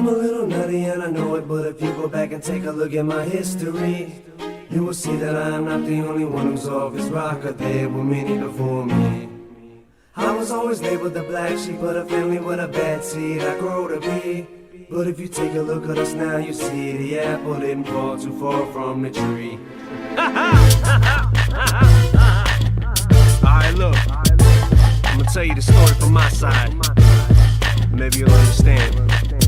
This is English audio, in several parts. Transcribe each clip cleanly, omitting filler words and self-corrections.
I'm a little nutty and I know it, but if you go back and take a look at my history, you will see that I am not the only one who's off his rocker. There were many before me. I was always labeled the black sheep of the family with a bad seed I grow to be. But if you take a look at us now, you see the apple didn't fall too far from the tree. Alright, look, I'm gonna tell you the story from my side. Maybe you'll understand.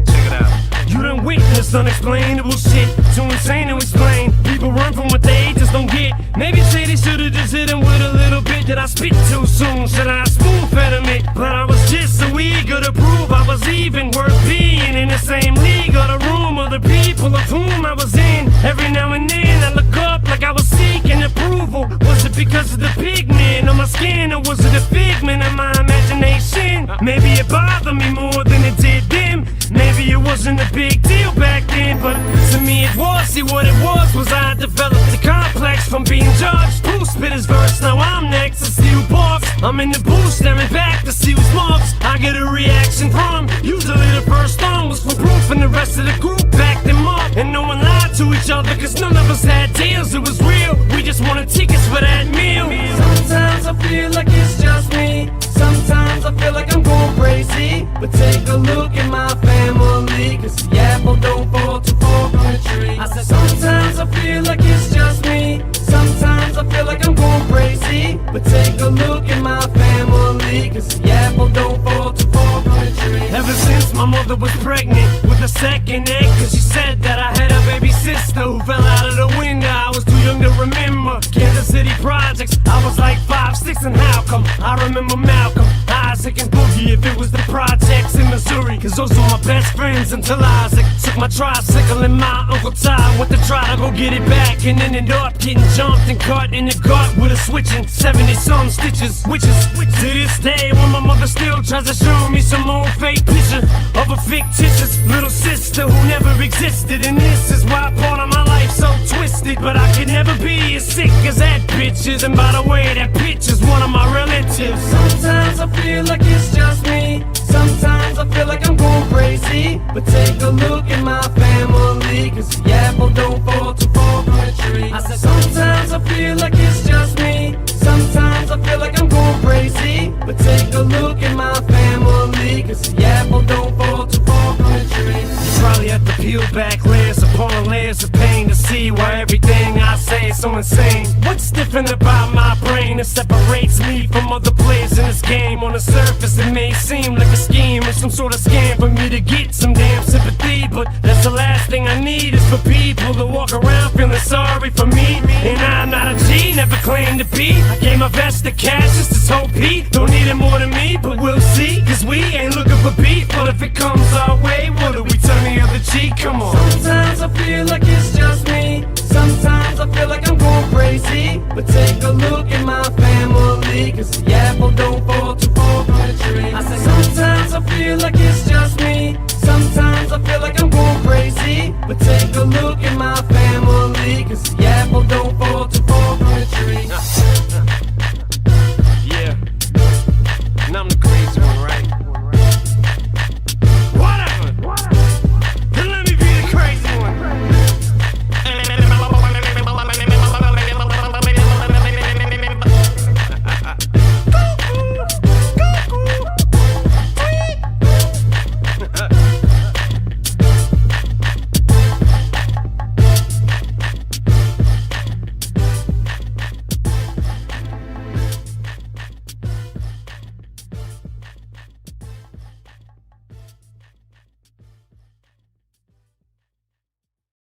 Check it out. You done witnessed unexplainable shit, too insane to explain. People run from what they just don't get. Maybe say they should've just hit him with a little bit. Did I spit too soon? Should I spoon-fed him it? But I was just so eager to prove I was even worth being in the same league or the room of the people of whom I was in. Every now and then I look up like I was seeking approval. Was it because of the pigment on my skin, or was it a figment of my imagination? Maybe it bothered me more than it did them. Maybe it wasn't a big deal back then, but to me it was. See, what it was I developed a complex from being judged. Who spit his verse? Now I'm next to see who barks. I'm in the booth staring back to see who's marks. I get a reaction from. Usually the first song was for proof, and the rest of the group backed them up. And no one lied to each other, cause none of us had deals. It was real, we just wanted tickets for that meal. Sometimes I feel like it's just me. Sometimes I feel like I'm going crazy. But take a look at my family, cause the apple don't fall too far from the tree. I said sometimes I feel like it's just me. Sometimes I feel like I'm going crazy. But take a look at my family, cause the apple don't fall too far from the tree. Ever since my mother was pregnant with a second egg, cause she said that I had a baby sister who fell out of the window. I was too young to remember Kansas City projects. I was like 5, 6, and how come I remember Malcolm, Isaac, and Boogie if it was the projects in Missouri, cause those were my best friends until Isaac took my tricycle and my Uncle Ty went to try to go get it back, and ended up getting jumped and cut in the gut with a switching 70-some stitches. Which is to this day when my mother still tries to show me some old fake picture of a fictitious little sister who never existed. And this is why part of my life's so twisted. But I could never be as sick as that bitch is. And by the way, that bitch is one of my relatives. Sometimes I feel like it's just me. Sometimes I feel like I'm going crazy. But take a look at my family, cause the apple don't fall too far from the tree. I said sometimes I feel like it's just me. Sometimes I feel like I'm going crazy. But take a look at my family, cause the apple don't fall too far from the tree. You probably have to peel back layers upon layers of pain to see why everything I say is so insane. What's different about my brain that separates me from other players in this game? On the surface it may seem like a scheme or some sort of scam for me to get some damn sympathy, but that's the last thing I need is for people to walk around feeling sorry for me. And I'm not a G, never claimed to be. I gave my best to cash just to hope he don't need it more than me, but we'll see, cause we ain't looking for beef. But if it comes our way, what do we turn the other cheek? Come on. Sometimes I feel like it's just me. Sometimes I feel like I'm going crazy. But take a look at my family, cause the apple don't fall too